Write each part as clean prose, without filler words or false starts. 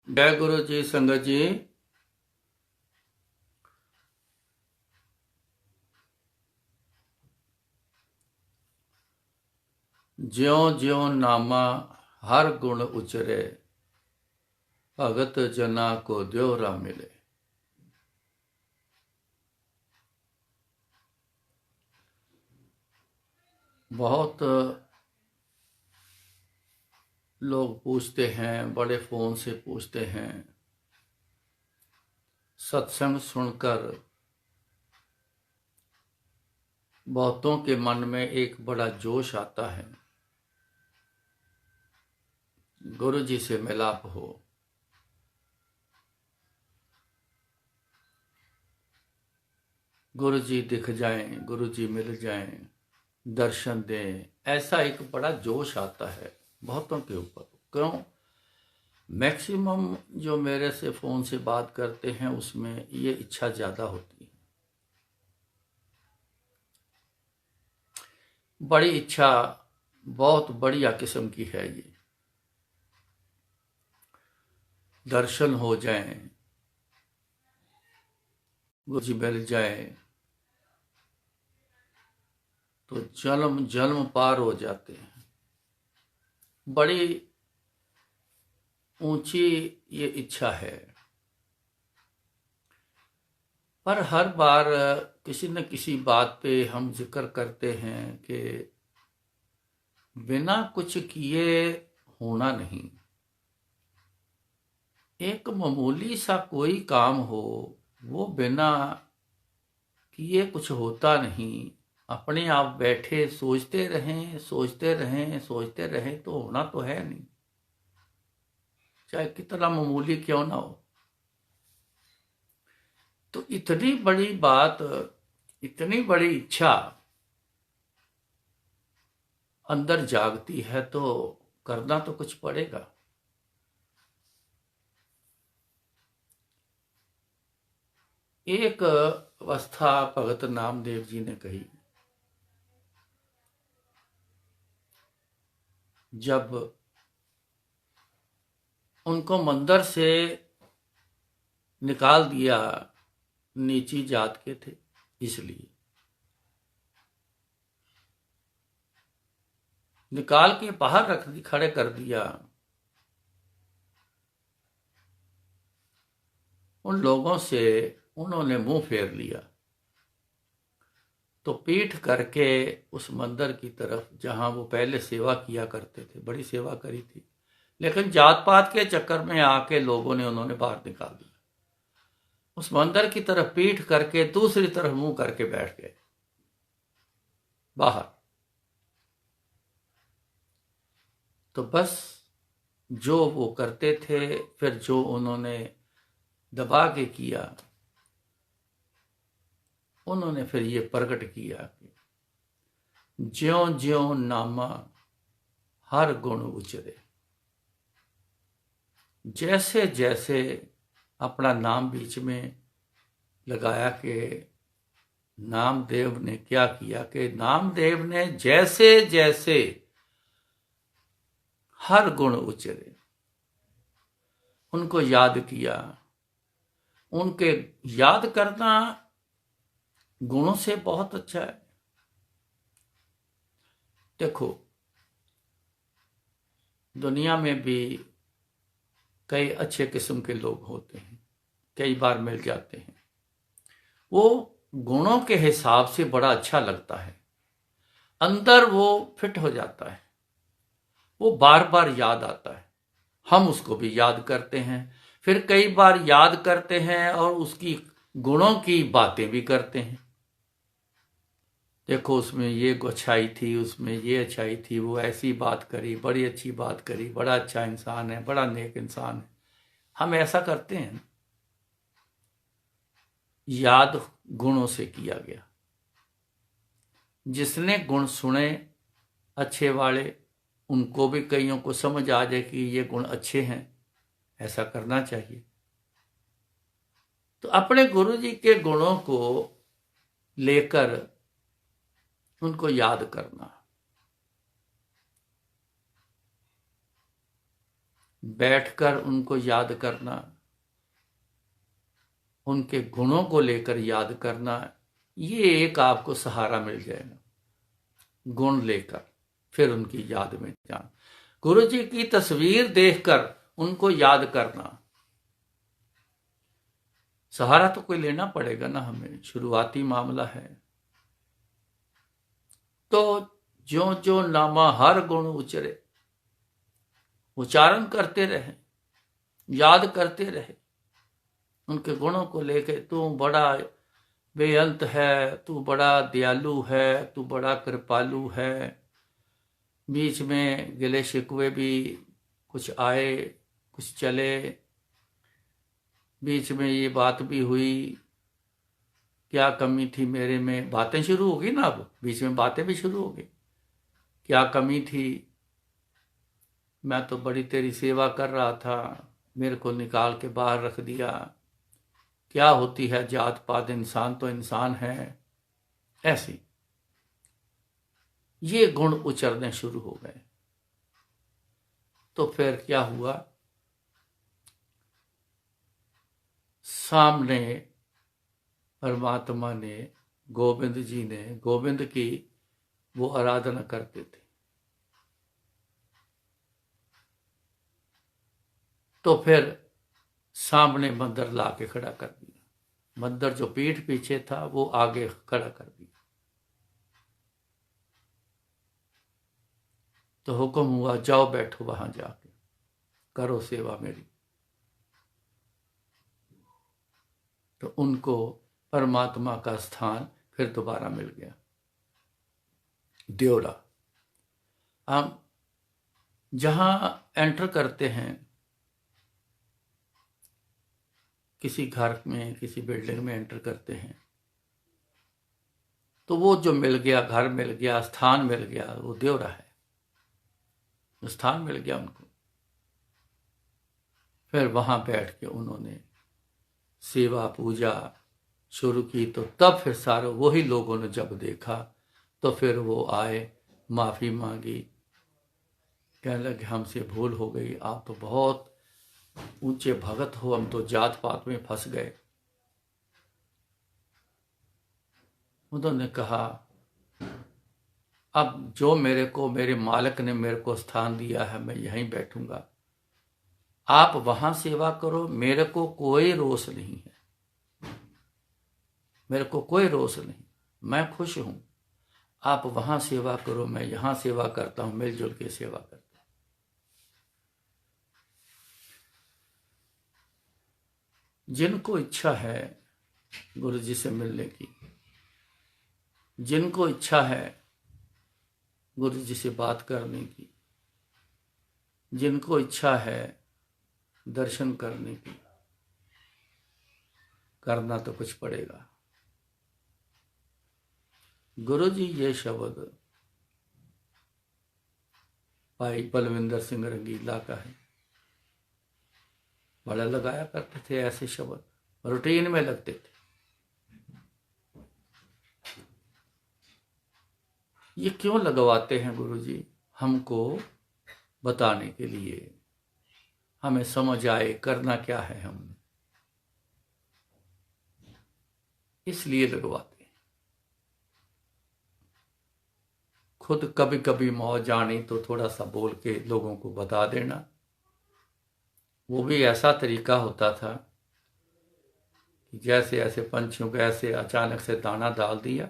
जय गुरु जी। संगत जी, ज्यों ज्यों नामा हर गुण उचरे, भगत जना को द्योरा मिले। बहुत लोग पूछते हैं, बड़े फोन से पूछते हैं, सत्संग सुनकर बहुतों के मन में एक बड़ा जोश आता है, गुरु जी से मिलाप हो। गुरु जी दिख जाएं, गुरु जी मिल जाएं, दर्शन दें, ऐसा एक बड़ा जोश आता है बहुतों के ऊपर। क्यों? मैक्सिमम जो मेरे से फ़ोन से बात करते हैं उसमें ये इच्छा ज़्यादा होती है, बड़ी इच्छा, बहुत बढ़िया किस्म की है ये। दर्शन हो जाएं, गुरु जी मिल जाए तो जन्म जन्म पार हो जाते हैं। बड़ी ऊंची ये इच्छा है, पर हर बार किसी न किसी बात पे हम जिक्र करते हैं कि बिना कुछ किए होना नहीं। एक मामूली सा कोई काम हो, वो बिना किए कुछ होता नहीं। अपने आप बैठे सोचते रहें, सोचते रहें, सोचते रहें तो होना तो है नहीं, चाहे कितना मामूली क्यों ना हो। तो इतनी बड़ी बात, इतनी बड़ी इच्छा अंदर जागती है तो करना तो कुछ पड़ेगा। एक अवस्था भगत नामदेव जी ने कही, जब उनको मंदिर से निकाल दिया, नीची जात के थे इसलिए निकाल के बाहर रख दी, खड़े कर दिया। उन लोगों से उन्होंने मुंह फेर लिया, तो पीठ करके उस मंदिर की तरफ जहां वो पहले सेवा किया करते थे, बड़ी सेवा करी थी, लेकिन जात पात के चक्कर में आके लोगों ने उन्होंने बाहर निकाल दिया। उस मंदिर की तरफ पीठ करके दूसरी तरफ मुंह करके बैठ गए बाहर। तो बस जो वो करते थे, फिर जो उन्होंने दबा के किया, उन्होंने फिर ये प्रकट किया कि ज्यों ज्यों नामा हर गुण उचरे। जैसे जैसे अपना नाम बीच में लगाया कि नामदेव ने क्या किया, कि नामदेव ने जैसे जैसे हर गुण उचरे, उनको याद किया। उनके याद करना गुणों से बहुत अच्छा है। देखो, दुनिया में भी कई अच्छे किस्म के लोग होते हैं, कई बार मिल जाते हैं, वो गुणों के हिसाब से बड़ा अच्छा लगता है, अंदर वो फिट हो जाता है, वो बार बार याद आता है, हम उसको भी याद करते हैं, फिर कई बार याद करते हैं और उसकी गुणों की बातें भी करते हैं। देखो, उसमें ये अच्छाई थी, उसमें ये अच्छाई थी, वो ऐसी बात करी, बड़ी अच्छी बात करी, बड़ा अच्छा इंसान है, बड़ा नेक इंसान है। हम ऐसा करते हैं, याद गुणों से किया गया। जिसने गुण सुने अच्छे वाले, उनको भी कईयों को समझ आ जाए कि ये गुण अच्छे हैं, ऐसा करना चाहिए। तो अपने गुरु जी के गुणों को लेकर उनको याद करना, बैठकर उनको याद करना, उनके गुणों को लेकर याद करना, ये एक आपको सहारा मिल जाएगा। गुण लेकर फिर उनकी याद में जाना, गुरु जी की तस्वीर देखकर उनको याद करना। सहारा तो कोई लेना पड़ेगा ना हमें, शुरुआती मामला है। तो जो जो नामा हर गुण उचरे, उच्चारण करते रहे, याद करते रहे, उनके गुणों को लेके, तू बड़ा बेअंत है, तू बड़ा दयालु है, तू बड़ा कृपालु है। बीच में गिले शिकवे भी कुछ आए, कुछ चले, बीच में ये बात भी हुई, क्या कमी थी मेरे में, बातें शुरू होगी ना, अब बीच में बातें भी शुरू होगी। क्या कमी थी, मैं तो बड़ी तेरी सेवा कर रहा था, मेरे को निकाल के बाहर रख दिया। क्या होती है जात पात, इंसान तो इंसान है। ऐसी ये गुण उचरने शुरू हो गए। तो फिर क्या हुआ, सामने परमात्मा ने, गोविंद जी ने, गोविंद की वो आराधना करते थे। तो फिर सामने मंदिर लाके खड़ा कर दिया। मंदिर जो पीठ पीछे था वो आगे खड़ा कर दिया। तो हुक्म हुआ, जाओ बैठो वहां जाके, करो सेवा मेरी। तो उनको परमात्मा का स्थान फिर दोबारा मिल गया, देवरा। हम जहां एंटर करते हैं, किसी घर में, किसी बिल्डिंग में एंटर करते हैं, तो वो जो मिल गया, घर मिल गया, स्थान मिल गया, वो देवरा है, स्थान मिल गया उनको। फिर वहां बैठ के उन्होंने सेवा पूजा शुरू की। तो तब फिर सारे वही लोगों ने जब देखा, तो फिर वो आए, माफी मांगी, कहने लगे हमसे भूल हो गई, आप तो बहुत ऊंचे भगत हो, हम तो जात पात में फंस गए। उन्होंने कहा, अब जो मेरे मालिक ने मेरे को स्थान दिया है, मैं यहीं बैठूंगा, आप वहां सेवा करो, मेरे को कोई रोष नहीं है, मेरे को कोई रोष नहीं, मैं खुश हूं। आप वहां सेवा करो, मैं यहां सेवा करता हूं, मिलजुल के सेवा करता हूं। जिनको इच्छा है गुरु जी से मिलने की, जिनको इच्छा है गुरु जी से बात करने की, जिनको इच्छा है दर्शन करने की, करना तो कुछ पड़ेगा। गुरु जी ये शब्द भाई बलविंदर सिंह रंगीला का है, बड़ा लगाया करते थे ऐसे शब्द, रूटीन में लगते थे। ये क्यों लगवाते हैं गुरु जी? हमको बताने के लिए, हमें समझ आए करना क्या है हमने, इसलिए लगवाते हैं। खुद कभी कभी मौज आनी तो थोड़ा सा बोल के लोगों को बता देना, वो भी ऐसा तरीका होता था कि जैसे ऐसे पंछियों को ऐसे अचानक से दाना डाल दिया,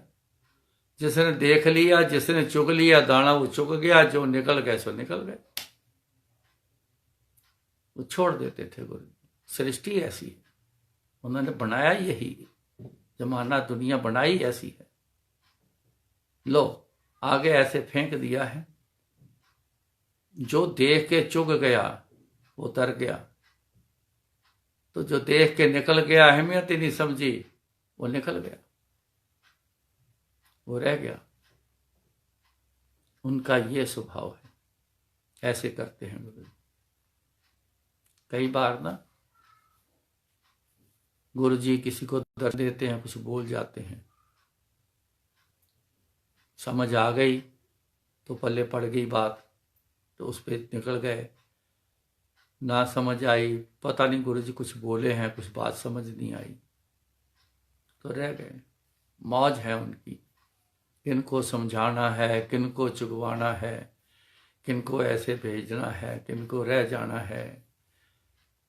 जिसने देख लिया, जिसने चुग लिया दाना, वो चुग गया, जो निकल गए सो निकल गए, वो छोड़ देते थे। गुरु सृष्टि ऐसी है, उन्होंने बनाया यही, जमाना दुनिया बनाई ऐसी है। लो आगे ऐसे फेंक दिया है, जो देख के चुग गया वो तर गया, तो जो देख के निकल गया, अहमियत ही नहीं समझी, वो निकल गया, वो रह गया। उनका ये स्वभाव है, ऐसे करते हैं गुरु। कई बार ना गुरु जी किसी को दर्द देते हैं, कुछ बोल जाते हैं, समझ आ गई तो पल्ले पड़ गई बात, तो उस पर निकल गए, ना समझ आई, पता नहीं गुरुजी कुछ बोले हैं, कुछ बात समझ नहीं आई, तो रह गए। मौज है उनकी, किनको समझाना है, किनको चुगवाना है, किनको ऐसे भेजना है, किनको रह जाना है,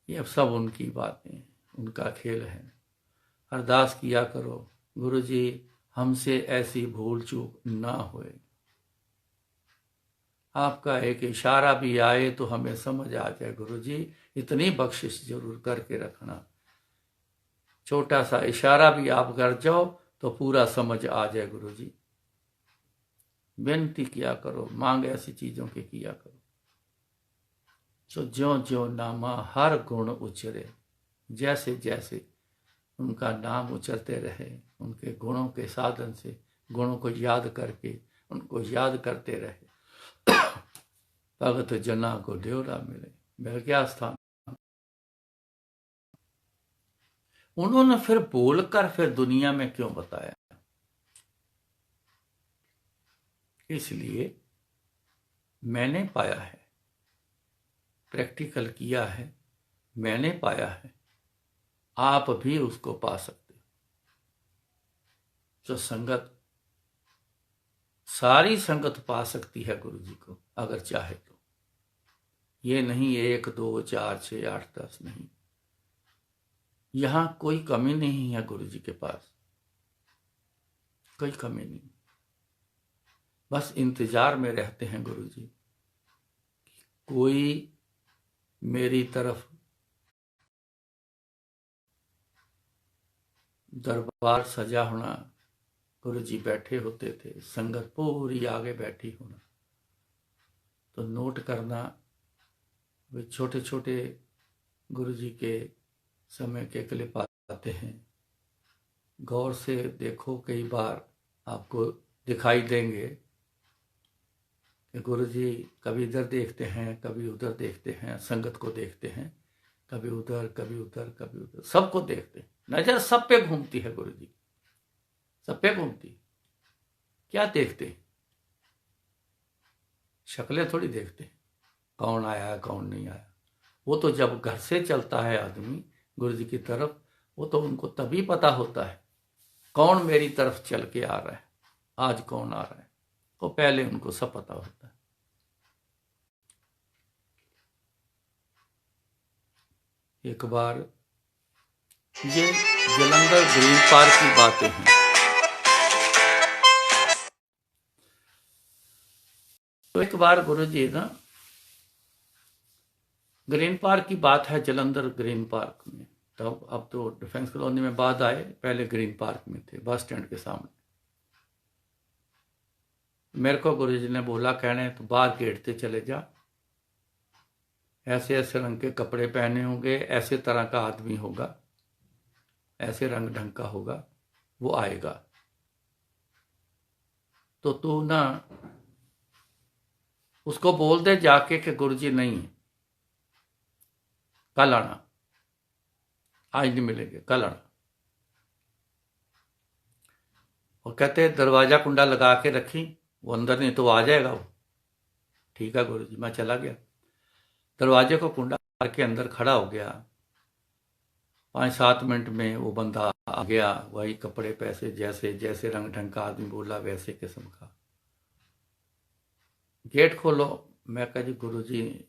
ये अब सब उनकी बातें, उनका खेल है। अरदास किया करो, गुरुजी हमसे ऐसी भूल चूक ना होए, आपका एक इशारा भी आए तो हमें समझ आ जाए, गुरुजी इतनी बख्शिश जरूर करके रखना। छोटा सा इशारा भी आप कर जाओ तो पूरा समझ आ जाए गुरुजी। विनती किया करो, मांग ऐसी चीजों की किया करो। तो ज्यों ज्यों नामा हर गुण उचरे, जैसे जैसे उनका नाम उचरते रहे, उनके गुणों के साधन से गुणों को याद करके उनको याद करते रहे, भगत जना को ड्योरा मिले। मिल गया स्थान। उन्होंने फिर बोलकर फिर दुनिया में क्यों बताया? इसलिए मैंने पाया है, प्रैक्टिकल किया है, मैंने पाया है, आप भी उसको पा सकते हो। तो संगत, सारी संगत पा सकती है गुरु जी को अगर चाहे तो। ये नहीं 1 2 4 6 8 10 नहीं, यहां कोई कमी नहीं है गुरु जी के पास, कोई कमी नहीं। बस इंतजार में रहते हैं गुरु जी, कोई मेरी तरफ दरबार सजा होना, गुरु जी बैठे होते थे, संगत पूरी आगे बैठी होना, तो नोट करना। वे छोटे छोटे गुरु जी के समय के क्लिप आते हैं, गौर से देखो, कई बार आपको दिखाई देंगे कि गुरु जी कभी इधर देखते हैं, कभी उधर देखते हैं, संगत को देखते हैं, कभी उधर कभी उधर कभी उधर, सबको देखते हैं। नजर सब पे घूमती है गुरु जी, सब पे घूमती। क्या देखते हैं? शक्लें थोड़ी देखते हैं, कौन आया कौन नहीं आया। वो तो जब घर से चलता है आदमी गुरु जी की तरफ, वो तो उनको तभी पता होता है कौन मेरी तरफ चल के आ रहा है, आज कौन आ रहा है, तो पहले उनको सब पता होता है। एक बार ये जलंधर ग्रीन पार्क की बातें हैं। तो एक बार गुरु जी ना, ग्रीन पार्क की बात है, जलंधर ग्रीन पार्क में, तब अब तो डिफेंस कॉलोनी में बाद आए, पहले ग्रीन पार्क में थे, बस स्टैंड के सामने। मेरे को गुरु जी ने बोला, कहने तो बाहर गेट से चले जा, ऐसे ऐसे रंग के कपड़े पहने होंगे, ऐसे तरह का आदमी होगा, ऐसे रंग ढंग का होगा, वो आएगा, तो तू ना उसको बोल दे जाके कि गुरु जी नहीं है, कल आना, आज नहीं मिलेंगे, कल आना। और कहते दरवाजा कुंडा लगा के रखी, वो अंदर नहीं तो आ जाएगा वो। ठीक है गुरु जी, मैं चला गया, दरवाजे को कुंडा के अंदर खड़ा हो गया। 5-7 मिनट में वो बंदा आ गया, वही कपड़े पैसे, जैसे जैसे रंग ढंग का आदमी बोला वैसे किस्म का। गेट खोलो, मैं कहा जी गुरु जी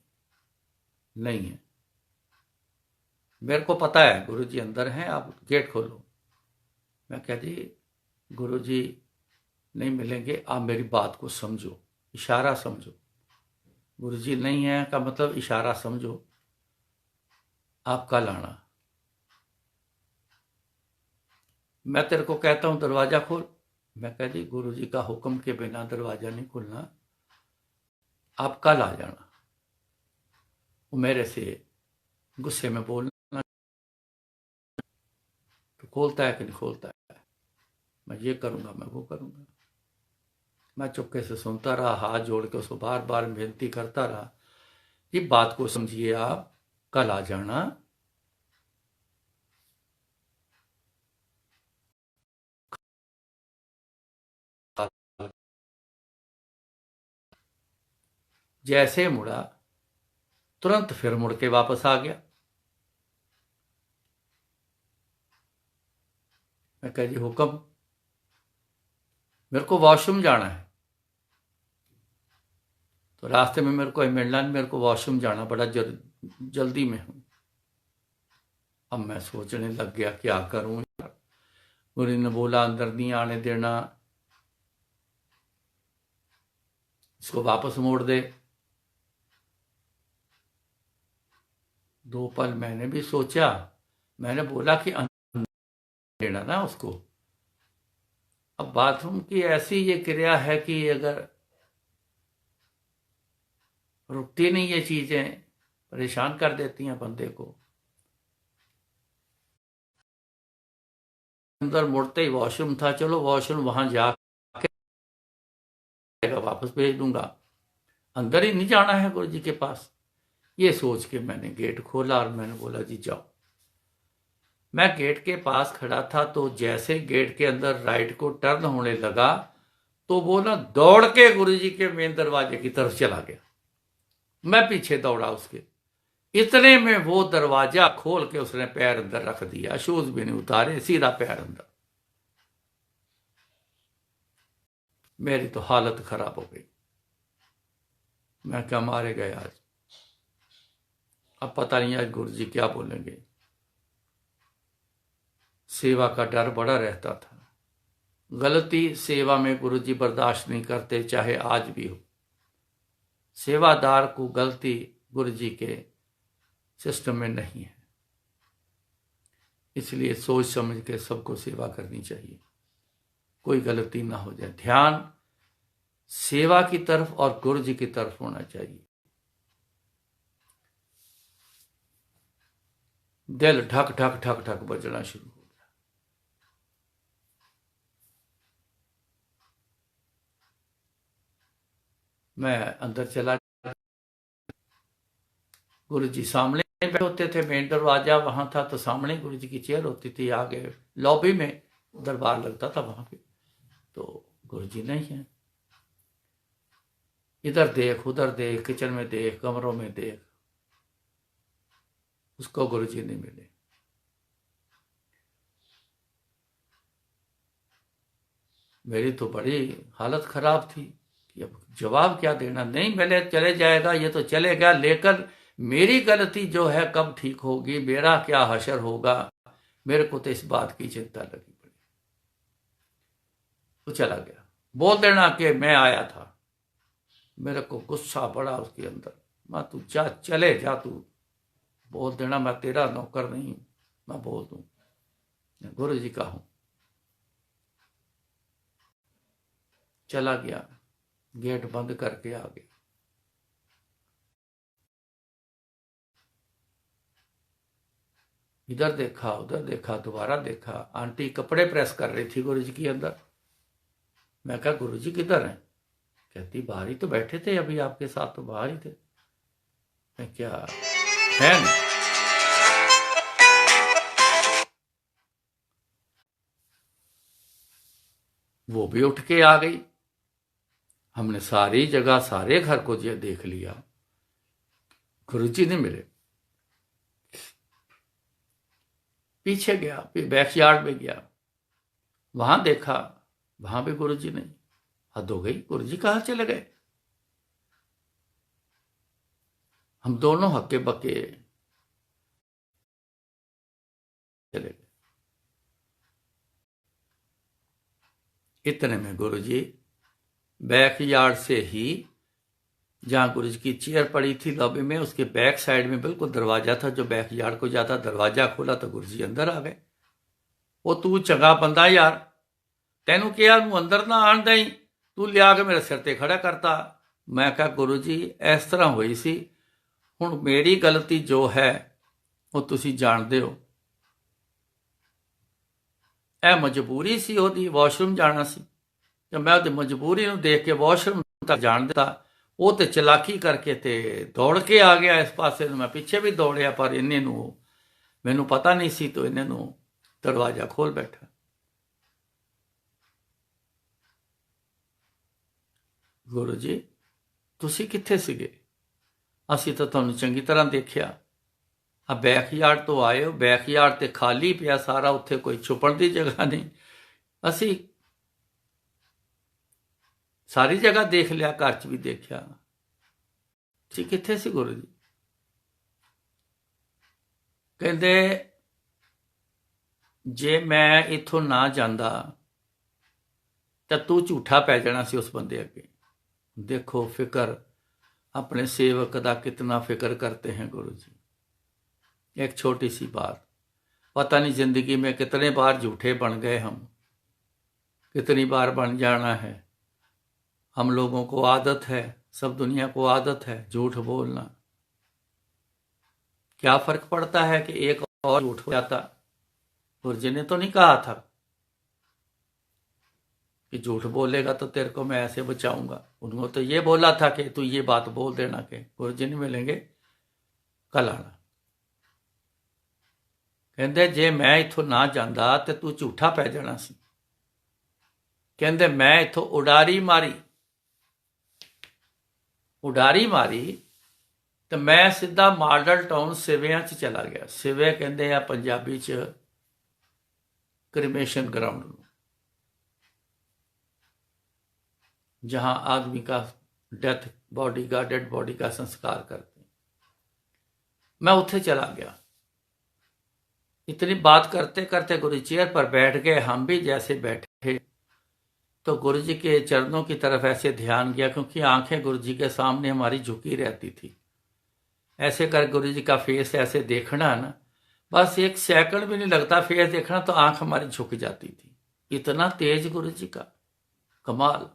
नहीं है, मेरे को पता है गुरु जी अंदर हैं, आप गेट खोलो। मैं कहा जी गुरु जी नहीं मिलेंगे, आप मेरी बात को समझो, इशारा समझो। गुरु जी नहीं है का मतलब इशारा समझो, आप कल आना। मैं तेरे को कहता हूं दरवाजा खोल, मैं कह दी गुरु जी का हुक्म के बिना दरवाजा नहीं खुलना, आप कल आ जाना। वो मेरे से गुस्से में बोलना, तो खोलता है कि नहीं खोलता है, मैं ये करूंगा, मैं वो करूंगा। मैं चुपके से सुनता रहा, हाथ जोड़ के उसको बार बार विनती करता रहा, ये बात को समझिए, आप कल आ जाना। जैसे मुड़ा तुरंत फिर मुड़ के वापस आ गया। मैं कहा जी हुक्म, मेरे को वॉशरूम जाना है। तो रास्ते में मेरे को मिलना नहीं, मेरे को वॉशरूम जाना, बड़ा जल्दी में हूं। अब मैं सोचने लग गया क्या करूं यार। गुरु ने बोला अंदर नहीं आने देना, इसको वापस मोड़ दे। 2 पल मैंने भी सोचा, मैंने बोला कि अंदर देना ना उसको। अब बाथरूम की ऐसी ये क्रिया है कि अगर रुकती नहीं ये चीजें, परेशान कर देती हैं बंदे को। अंदर मुड़ते ही वॉशरूम था, चलो वॉशरूम वहां जाके वापस भेज दूंगा, अंदर ही नहीं जाना है गुरु जी के पास। ये सोच के मैंने गेट खोला और मैंने बोला जी जाओ। मैं गेट के पास खड़ा था, तो जैसे गेट के अंदर राइट को टर्न होने लगा तो वो ना दौड़ के गुरु जी के मेन दरवाजे की तरफ चला गया। मैं पीछे दौड़ा उसके। इतने में वो दरवाजा खोल के उसने पैर अंदर रख दिया, शूज भी नहीं उतारे, सीधा पैर अंदर। मेरी तो हालत खराब हो गई। मैं क्या मारे गए आज। अब पता नहीं आज गुरु जी क्या बोलेंगे। सेवा का डर बड़ा रहता था। गलती सेवा में गुरु जी बर्दाश्त नहीं करते, चाहे आज भी हो। सेवादार को गलती गुरु जी के सिस्टम में नहीं है, इसलिए सोच समझ के सबको सेवा करनी चाहिए, कोई गलती ना हो जाए। ध्यान सेवा की तरफ और गुरु जी की तरफ होना चाहिए। दिल ढक ढक ढक ढक बजना शुरू हो गया। मैं अंदर चला, गुरु जी सामने बैठे होते थे, मेन दरवाजा वहां था, तो सामने गुरु जी की चेयर होती थी, आगे लॉबी में दरबार लगता था वहां पे। तो गुरु जी नहीं है। इधर देख उधर देख, किचन में देख, कमरों में देख, उसको गुरु जी नहीं मिले। मेरी तो बड़ी हालत खराब थी कि अब जवाब क्या देना। नहीं मिले चले जाएगा, ये तो चलेगा, लेकिन मेरी गलती जो है कब ठीक होगी, मेरा क्या हशर होगा, मेरे को तो इस बात की चिंता लगी पड़ी। तो चला गया। बोल देना कि मैं आया था। मेरे को गुस्सा पड़ा उसके अंदर। मैं तू जा, चले जा तू। बोल देना मैं तेरा नौकर नहीं हूं, मैं बोल दूं गुरु जी का हूं। चला गया, गेट बंद करके आ गया। इधर देखा उधर देखा, दोबारा देखा, आंटी कपड़े प्रेस कर रही थी गुरु जी के अंदर। मैं कहा गुरु जी किधर हैं? कहती बाहर ही तो बैठे थे, अभी आपके साथ तो बाहर ही थे। मैं क्या है नहीं। वो भी उठ के आ गई। हमने सारी जगह सारे घर को जो देख लिया, गुरु जी नहीं मिले। पीछे गया, फिर बैक यार्ड में गया, वहां देखा, वहां भी गुरु जी नहीं। हद हो गई, गुरु जी कहां चले गए? हम दोनों हक्के बक्के चले गए। इतने में गुरु जी बैक यार्ड से ही, जहां गुरु जी की चेयर पड़ी थी लॉबी में, उसके बैक साइड में बिल्कुल दरवाजा था जो बैक यार्ड को जाता। दरवाजा खोला तो गुरु जी अंदर आ गए। वो तू चंगा बंदा यार, तेनू क्या तू अंदर ना आन दई, तू लिया के मेरे सिर ते खड़ा करता। मैं कहा गुरु जी इस तरह हुई सी, हुण मेरी गलती जो है वो तुसी जानदे हो। ਇਹ ਮਜਬੂਰੀ ਸੀ ਉਹਦੀ, ਵਾਸ਼ਰੂਮ ਜਾਣਾ ਸੀ, ਤੇ ਮੈਂ ਉਹਦੀ ਮਜਬੂਰੀ ਨੂੰ ਦੇਖ ਕੇ ਵਾਸ਼ਰੂਮ ਤੱਕ ਜਾਣ ਦਿੱਤਾ। ਉਹ ਤੇ ਚਲਾਕੀ ਕਰਕੇ ਤੇ ਦੌੜ ਕੇ ਆ ਗਿਆ ਇਸ ਪਾਸੇ ਨੂੰ। ਮੈਂ ਪਿੱਛੇ ਵੀ ਦੌੜਿਆ, ਪਰ ਇਹਨੇ ਨੂੰ ਮੈਨੂੰ ਪਤਾ ਨਹੀਂ ਸੀ, तो ਇਹਨੇ ਨੂੰ ਦਰਵਾਜ਼ਾ ਖੋਲ ਬੈਠਾ। ਗੁਰੂ ਜੀ ਤੁਸੀਂ ਕਿੱਥੇ ਸੀਗੇ? ਅਸੀਂ ਤਾਂ ਤੁਹਾਨੂੰ ਚੰਗੀ ਤਰ੍ਹਾਂ ਦੇਖਿਆ। ਆ ਬੈਕਯਾਰਡ ਤੋਂ ਆਏ ਹੋ, ਬੈਕਯਾਰਡ ਤੇ ਖਾਲੀ ਪਿਆ ਸਾਰਾ, ਉੱਥੇ ਕੋਈ ਛੁਪਣ ਦੀ ਜਗ੍ਹਾ ਨਹੀਂ। ਅਸੀਂ ਸਾਰੀ ਜਗ੍ਹਾ ਦੇਖ ਲਿਆ, ਘਰ 'ਚ ਵੀ ਦੇਖਿਆ। ਤੁਸੀਂ ਕਿੱਥੇ ਸੀ ਗੁਰੂ ਜੀ? ਕਹਿੰਦੇ ਜੇ ਮੈਂ ਇੱਥੋਂ ਨਾ ਜਾਂਦਾ ਤਾਂ ਤੂੰ ਝੂਠਾ ਪੈ ਜਾਣਾ ਸੀ ਉਸ ਬੰਦੇ ਅੱਗੇ। देखो फिक्र, अपने सेवक का कितना फिक्र करते हैं गुरु जी। एक छोटी सी बात, पता नहीं जिंदगी में कितने बार झूठे बन गए हम, कितनी बार बन जाना है। हम लोगों को आदत है, सब दुनिया को आदत है झूठ बोलना। क्या फर्क पड़ता है कि एक और झूठ हो जाता? गुरु जी ने तो नहीं कहा था कि झूठ बोलेगा तो तेरे को मैं ऐसे बचाऊंगा। उन्होंने तो ये बोला था कि तू ये बात बोल देना कि गुरु जी नहीं मिलेंगे, कल आना। कहते जे मैं इथों ना जांदा ते तू झूठा पै जाना सी। कहते मैं इथों उडारी मारी तो मैं सीधा मॉडल टाउन सिविया च चला गया। सिवे कहते हैं पंजाबी च क्रिमेशन ग्राउंड, जहां आदमी का डेड बॉडी का संस्कार करते हैं। मैं उत्थे चला गया। इतनी बात करते करते गुरु चेयर पर बैठ गए। हम भी जैसे बैठे तो गुरु जी के चरणों की तरफ ऐसे ध्यान गया, क्योंकि आंखें गुरु जी के सामने हमारी झुकी रहती थी। ऐसे कर गुरु जी का फेस ऐसे देखना ना, बस एक सेकंड भी नहीं लगता फेस देखना तो आंख हमारी झुक जाती थी। इतना तेज गुरु जी का कमाल।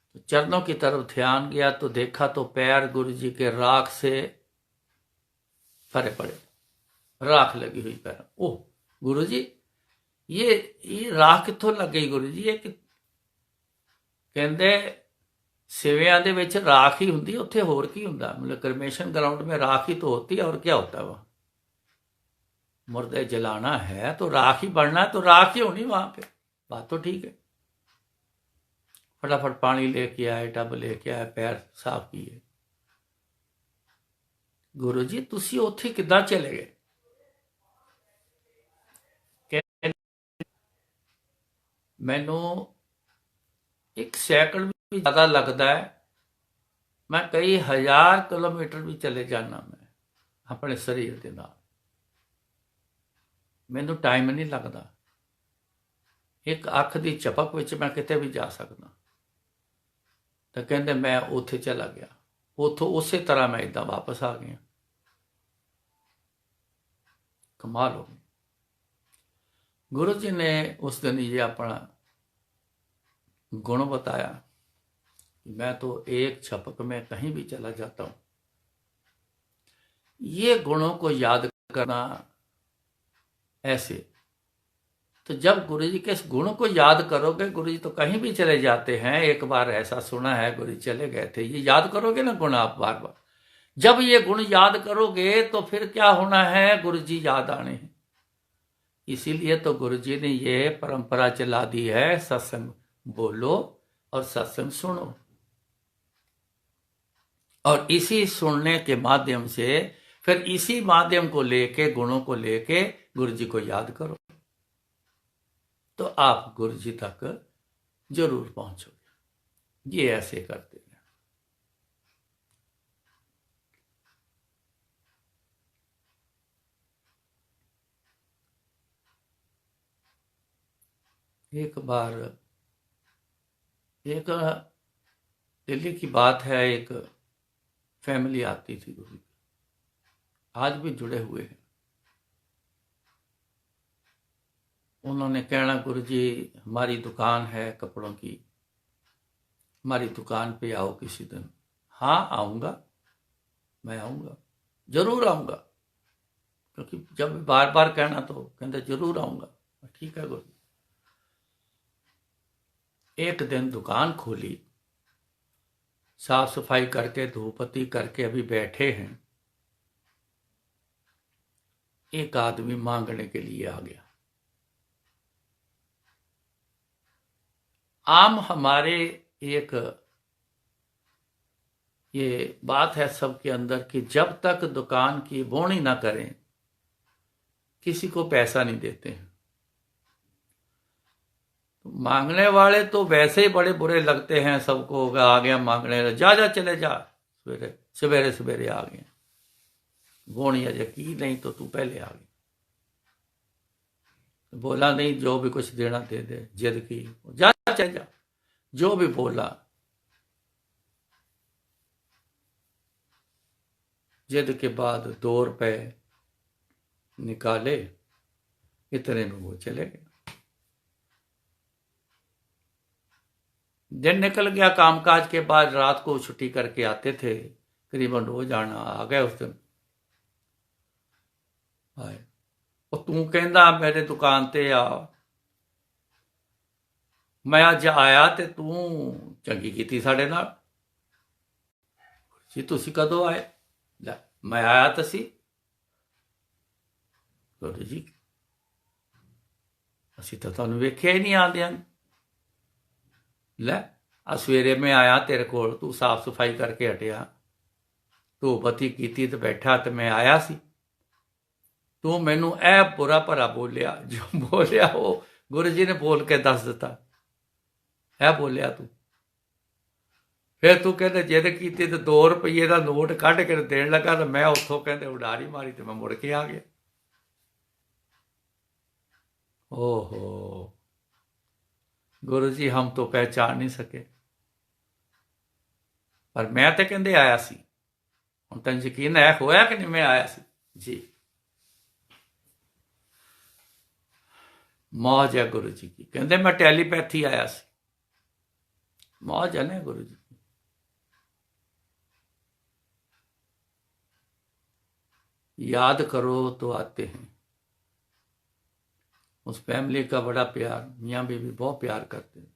तो चरणों की तरफ ध्यान गया तो देखा तो पैर गुरु जी के राख से भरे पड़े, राख लगी हुई पैर। ओह गुरु जी, ये राख कित्थों लग गई गुरु जी? ये कहते सिविया दे विच राख ही हुंदी, उत्थे होर की हुंदा? मतलब क्रिमेशन ग्राउंड में राख ही तो होती है, और क्या होता है वहां? मुर्दे जलाना है तो राख ही बढ़ना है, तो राख ही होनी वहां पे। बात तो ठीक है। फटाफट पानी लेके आए, टब लेके आए, पैर साफ किए। गुरु जी तुसी उत्थे किद्दां चले गए? मैनू एक सैकड़ भी ज्यादा लगता है, मैं कई हजार किलोमीटर भी चले जाना मैं अपने शरीर के नाल, मैनू टाइम नहीं लगता। एक अख की झपक विच मैं किते भी जा सकदा। तो कहते मैं उत्थे चला गया, उतों उस तरह मैं इदा वापस आ गया। कमाल हो गई। गुरु जी ने उस दिन ये अपना गुण बताया कि मैं तो एक झपक में कहीं भी चला जाता हूं। ये गुणों को याद करना ऐसे, तो जब गुरु जी के इस गुण को याद करोगे, गुरु जी तो कहीं भी चले जाते हैं। एक बार ऐसा सुना है गुरु जी चले गए थे, ये याद करोगे ना गुण आप बार बार, जब ये गुण याद करोगे तो फिर क्या होना है? गुरु जी याद आने हैं। इसीलिए तो गुरु जी ने ये परंपरा चला दी है, सत्संग बोलो और सत्संग सुनो, और इसी सुनने के माध्यम से फिर इसी माध्यम को लेके, गुणों को लेके गुरु जी को याद करो, तो आप गुरु जी तक जरूर पहुंचोगे। ये ऐसे करते हैं। एक बार एक दिल्ली की बात है, एक फैमिली आती थी गुरु जी, आज भी जुड़े हुए हैं। उन्होंने कहना गुरु जी हमारी दुकान है कपड़ों की, हमारी दुकान पे आओ किसी दिन। हाँ आऊँगा, मैं आऊँगा, जरूर आऊँगा। क्योंकि जब बार बार कहना तो कहते जरूर आऊँगा। ठीक है गुरु। एक दिन दुकान खोली, साफ सफाई करके धूपबत्ती करके अभी बैठे हैं, एक आदमी मांगने के लिए आ गया। आम हमारे एक ये बात है सबके अंदर कि जब तक दुकान की बोनी ना करें किसी को पैसा नहीं देते हैं। मांगने वाले तो वैसे ही बड़े बुरे लगते हैं सबको, आ गया मांगने, जा जा चले जा, सवेरे सवेरे सवेरे आ गए, बोनी अजय की नहीं तो तू पहले आ गई। बोला नहीं जो भी कुछ देना दे दे, जिद की, जा चले जा, जो भी बोला, जिद के बाद 2 रुपए निकाले, इतने में वो चले गए। दिन निकल गया, कामकाज के बाद रात को छुट्टी करके आते थे, करीबन रोज आना, आ गए उस दिन आए, और तू कहंदा मेरे दुकान ते आ, मैं अज आया ते तू चंगी कीती साडे नाल जी, तुसी कदों आए? लै मैं आया तो सी गुरु जी, असी तो तुहानू वेख्या ही नहीं आंदियां। लै आ सवेरे मैं आया तेरे कोल, तू साफ सफाई करके हटिया, तू बत्ती कीती ते बैठा, ते मैं आया सी, तू मैनू ए बुरा भला बोलिया, जो बोलिया वो गुरु जी ने बोल के दस दिता, है बोलिया तू। फिर तू कहते जिद की तो 2 रुपये का नोट कढ़ के देन लगा, तो मैं उतों कहते उडारी मारी, तो मैं मुड़ के आ गया। ओहो गुरु जी हम तो पहचान नहीं सके, पर मैं तो कहते आया सी, हुण तैनूं यकीन है होया कि नहीं मैं आया सी जी। मौज है गुरु जी की, कहते मैं टैलीपैथी आया सी, मौज है ना गुरु जी। याद करो तो आते हैं। उस फैमिली का बड़ा प्यार, मियाँ बीवी बहुत प्यार करते हैं,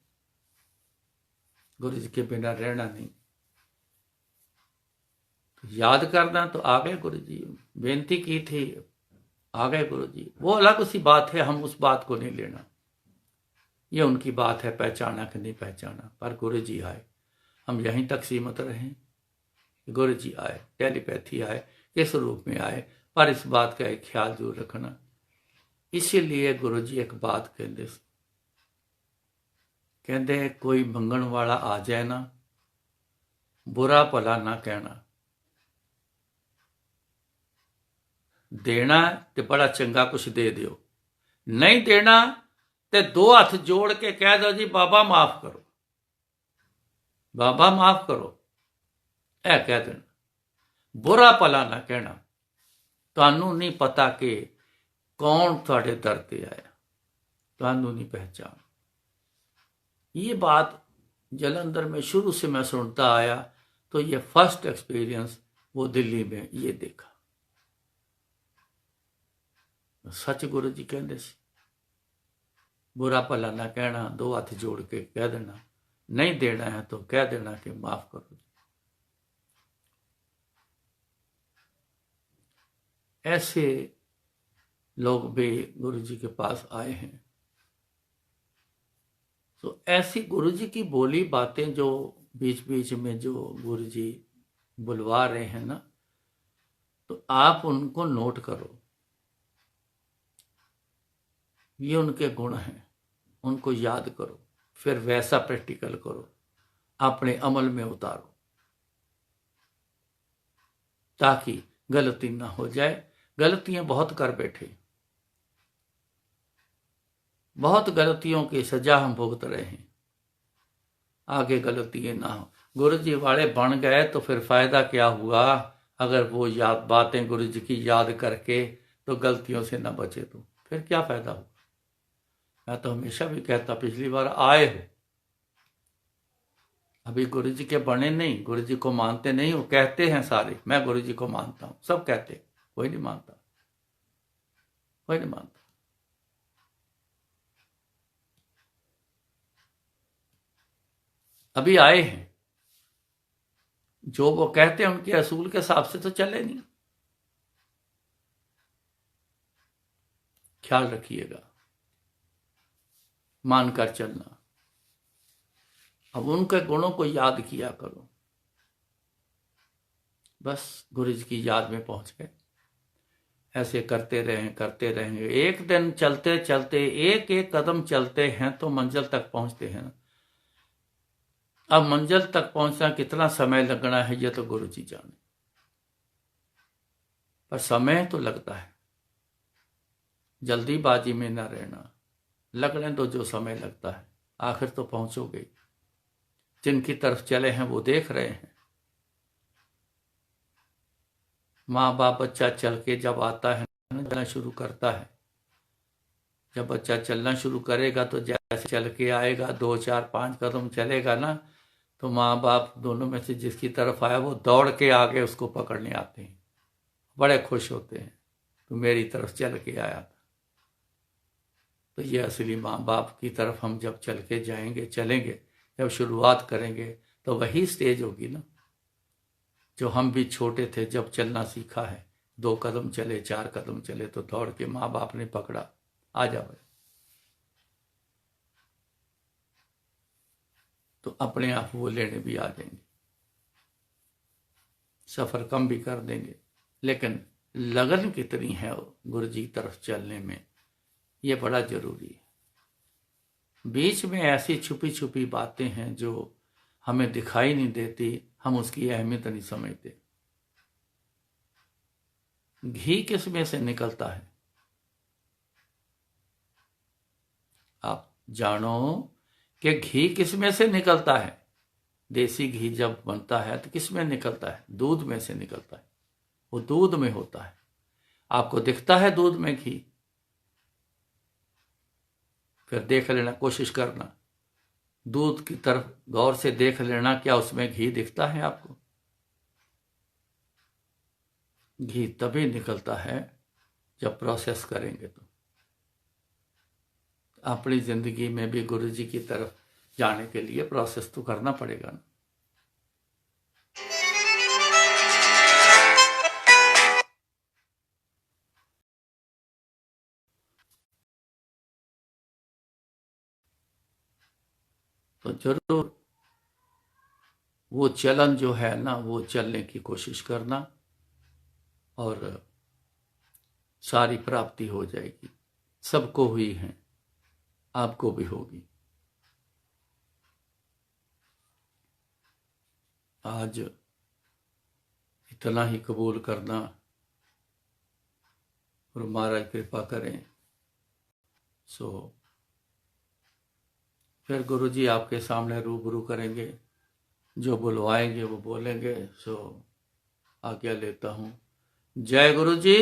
गुरु जी के बिना रहना नहीं। तो याद करना तो आ गए गुरु जी, बेनती की थी, आ गए गुरु जी, वो अलग सी बात है, हम उस बात को नहीं लेना, ये उनकी बात है, पहचाना कि नहीं पहचाना, पर गुरु जी आए, हम यहीं तक सीमित रहें। गुरु जी आए, टेलीपैथी आए, किस रूप में आए, पर इस बात का एक ख्याल जरूर रखना। इसीलिए गुरु जी एक बात कहते, कहते कोई मंगण वाला आ जाए ना, बुरा भला ना कहना, देना तो बड़ा चंगा कुछ दे दियो, नहीं देना तो 2 हाथ जोड़ के कह दो जी बाबा माफ करो, बाबा माफ करो, ऐ कह देना, बुरा भला ना कहना। तुहानू नहीं पता कि कौन थोड़े दर ते आया, तुहानू नहीं पहचान। ये बात जलंधर में शुरू से मैं सुनता आया, तो ये फर्स्ट एक्सपीरियंस वो दिल्ली में ये देखा। सच गुरु जी कहते सी, बुरा भला ना कहना, 2 हाथ जोड़ के कह देना, नहीं देना है तो कह देना कि माफ करो। ऐसे लोग भी गुरु जी के पास आए हैं। तो ऐसी गुरु जी की बोली बातें जो बीच बीच में जो गुरु जी बुलवा रहे हैं ना, तो आप उनको नोट करो, ये उनके गुण हैं, उनको याद करो, फिर वैसा प्रैक्टिकल करो, अपने अमल में उतारो, ताकि गलती ना हो जाए। गलतियां बहुत कर बैठे, बहुत गलतियों की सजा हम भुगत रहे हैं, आगे गलतियां ना हो। गुरु जी वाले बन गए तो फिर फायदा क्या हुआ, अगर वो याद बातें गुरु जी की याद करके तो गलतियों से ना बचे तो फिर क्या फायदा हुआ। मैं तो हमेशा भी कहता, पिछली बार आए हो, अभी गुरु जी के बने नहीं, गुरु जी को मानते नहीं हो, कहते हैं सारे मैं गुरु जी को मानता हूं, सब कहते, कोई नहीं मानता, कोई नहीं मानता। अभी आए हैं, जो वो कहते हैं उनके असूल के हिसाब से तो चले नहीं, ख्याल रखिएगा, मानकर चलना। अब उनके गुणों को याद किया करो, बस गुरु जी की याद में पहुंच गए। ऐसे करते रहेंगे। एक दिन चलते चलते एक एक कदम चलते हैं तो मंजिल तक पहुंचते हैं। अब मंजिल तक पहुंचना कितना समय लगना है ये तो गुरु जी जाने, पर समय तो लगता है। जल्दीबाजी में न रहना, लगने दो जो समय लगता है, आखिर तो पहुंचोगे। जिनकी तरफ चले हैं वो देख रहे हैं। माँ बाप बच्चा चल के जब आता है चलना शुरू करता है, जब बच्चा चलना शुरू करेगा तो जैसे चल के आएगा 2 4 5 कदम चलेगा ना, तो माँ बाप दोनों में से जिसकी तरफ आया वो दौड़ के आगे उसको पकड़ने आते हैं, बड़े खुश होते हैं तो मेरी तरफ चल के आया था। तो ये असली माँ बाप की तरफ हम जब चल के जाएंगे, चलेंगे, जब शुरुआत करेंगे तो वही स्टेज होगी ना जो हम भी छोटे थे जब चलना सीखा है। 2 कदम चले, 4 कदम चले तो दौड़ के माँ बाप ने पकड़ा, आ जाओ। तो अपने आप वो लेने भी आ जाएंगे, सफर कम भी कर देंगे। लेकिन लगन कितनी है गुरु जी की तरफ चलने में, ये बड़ा जरूरी है। बीच में ऐसी छुपी छुपी बातें हैं जो हमें दिखाई नहीं देती, हम उसकी अहमियत नहीं समझते। घी किस में से निकलता है आप जानो कि घी किस में से निकलता है। देसी घी जब बनता है तो किस में निकलता है? दूध में से निकलता है। वो दूध में होता है। आपको दिखता है दूध में घी? फिर देख लेना, कोशिश करना, दूध की तरफ गौर से देख लेना, क्या उसमें घी दिखता है आपको? घी तभी निकलता है जब प्रोसेस करेंगे। तो अपनी जिंदगी में भी गुरु जी की तरफ जाने के लिए प्रोसेस तो करना पड़ेगा ना। तो जरूर वो चलन जो है ना, वो चलने की कोशिश करना और सारी प्राप्ति हो जाएगी। सबको हुई है, आपको भी होगी। आज इतना ही कबूल करना और महाराज कृपा करें। सो फिर गुरु जी आपके सामने रूबरू करेंगे, जो बुलवाएंगे वो बोलेंगे। सो आज्ञा लेता हूँ। जय गुरु जी।